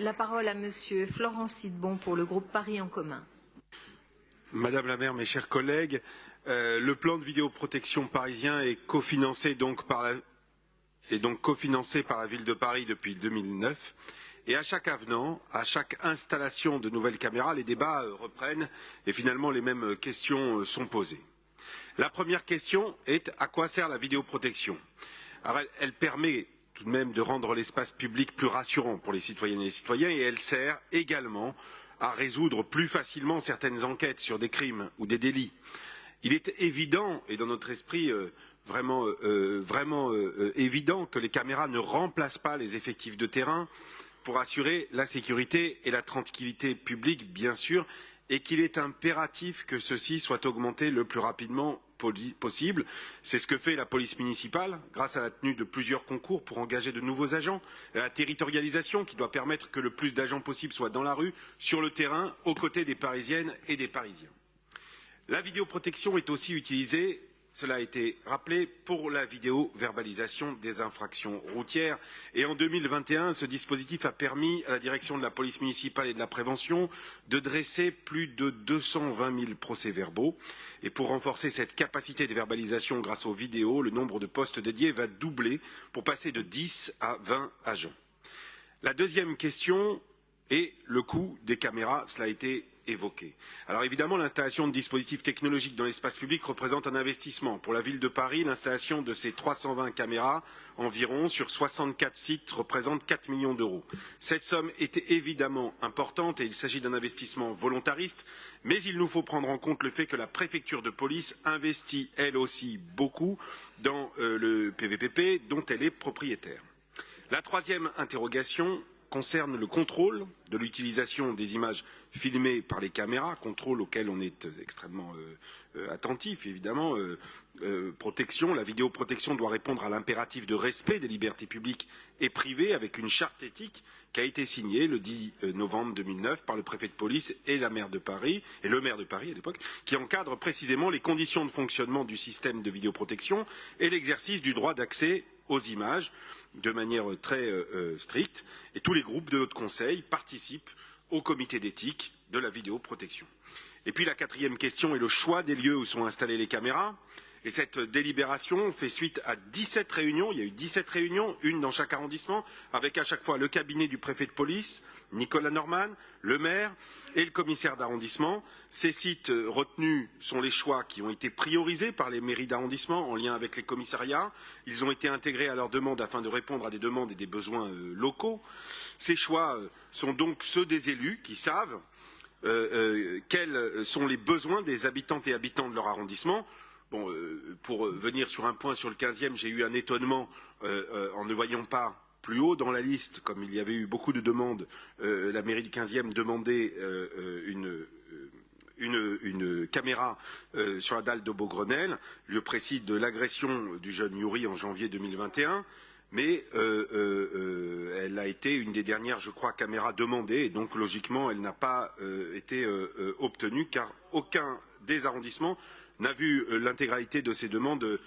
La parole à Monsieur Florent Sidbon pour le groupe Paris en commun. Madame la maire, mes chers collègues, le plan de vidéoprotection parisien est cofinancé par la ville de Paris depuis 2009. Et à chaque avenant, à chaque installation de nouvelles caméras, les débats reprennent et finalement les mêmes questions sont posées. La première question est: à quoi sert la vidéoprotection? Alors, elle permet tout de même de rendre l'espace public plus rassurant pour les citoyennes et les citoyens, et elle sert également à résoudre plus facilement certaines enquêtes sur des crimes ou des délits. Il est évident, et dans notre esprit vraiment évident, que les caméras ne remplacent pas les effectifs de terrain pour assurer la sécurité et la tranquillité publique, bien sûr, et qu'il est impératif que ceci soit augmenté le plus rapidement possible. C'est ce que fait la police municipale, grâce à la tenue de plusieurs concours pour engager de nouveaux agents, et à la territorialisation qui doit permettre que le plus d'agents possible soient dans la rue, sur le terrain, aux côtés des Parisiennes et des Parisiens. La vidéoprotection est aussi utilisée, cela a été rappelé, pour la vidéo-verbalisation des infractions routières. Et en 2021, ce dispositif a permis à la direction de la police municipale et de la prévention de dresser plus de 220 000 procès-verbaux. Et pour renforcer cette capacité de verbalisation grâce aux vidéos, le nombre de postes dédiés va doubler pour passer de 10 à 20 agents. La deuxième question est le coût des caméras, cela a été évoqué. Alors évidemment, l'installation de dispositifs technologiques dans l'espace public représente un investissement. Pour la ville de Paris, l'installation de ces 320 caméras environ sur 64 sites représente 4 millions d'euros. Cette somme est évidemment importante et il s'agit d'un investissement volontariste, mais il nous faut prendre en compte le fait que la préfecture de police investit elle aussi beaucoup dans le PVPP dont elle est propriétaire. La troisième interrogation concerne le contrôle de l'utilisation des images filmées par les caméras, contrôle auquel on est extrêmement attentif, évidemment. Protection, la vidéoprotection doit répondre à l'impératif de respect des libertés publiques et privées avec une charte éthique qui a été signée le 10 novembre 2009 par le préfet de police et le maire de Paris à l'époque, qui encadre précisément les conditions de fonctionnement du système de vidéoprotection et l'exercice du droit d'accès aux images de manière très stricte, et tous les groupes de notre conseil participent au comité d'éthique de la vidéoprotection. Et puis la quatrième question est le choix des lieux où sont installées les caméras. Et cette délibération fait suite à 17 réunions, il y a eu 17 réunions, une dans chaque arrondissement, avec à chaque fois le cabinet du préfet de police, Nicolas Norman, le maire et le commissaire d'arrondissement. Ces sites retenus sont les choix qui ont été priorisés par les mairies d'arrondissement en lien avec les commissariats. Ils ont été intégrés à leurs demandes afin de répondre à des demandes et des besoins locaux. Ces choix sont donc ceux des élus qui savent quels sont les besoins des habitantes et habitants de leur arrondissement. Bon, pour venir sur un point sur le 15e, j'ai eu un étonnement en ne voyant pas plus haut dans la liste, comme il y avait eu beaucoup de demandes, la mairie du 15e demandait une caméra sur la dalle de Beaugrenelle, lieu précis de l'agression du jeune Yuri en janvier 2021, mais elle a été une des dernières, je crois, caméras demandées, et donc logiquement elle n'a pas été obtenue, car aucun des arrondissements n'a vu l'intégralité de ces demandes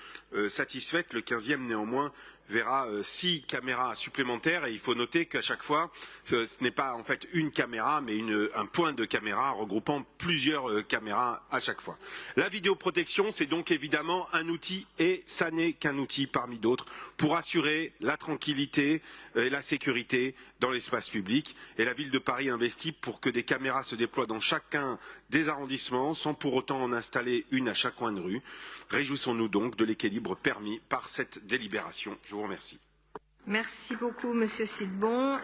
satisfaites. Le 15e, néanmoins, verra 6 caméras supplémentaires, et il faut noter qu'à chaque fois, ce n'est pas en fait une caméra, mais un point de caméra regroupant plusieurs caméras à chaque fois. La vidéoprotection, c'est donc évidemment un outil, et ça n'est qu'un outil parmi d'autres, pour assurer la tranquillité et la sécurité dans l'espace public. Et la ville de Paris investit pour que des caméras se déploient dans chacun des arrondissements, sans pour autant en installer une à chaque coin de rue. Réjouissons-nous donc de l'équilibre permis par cette délibération. Je vous remercie. Merci beaucoup, Monsieur Sidbon.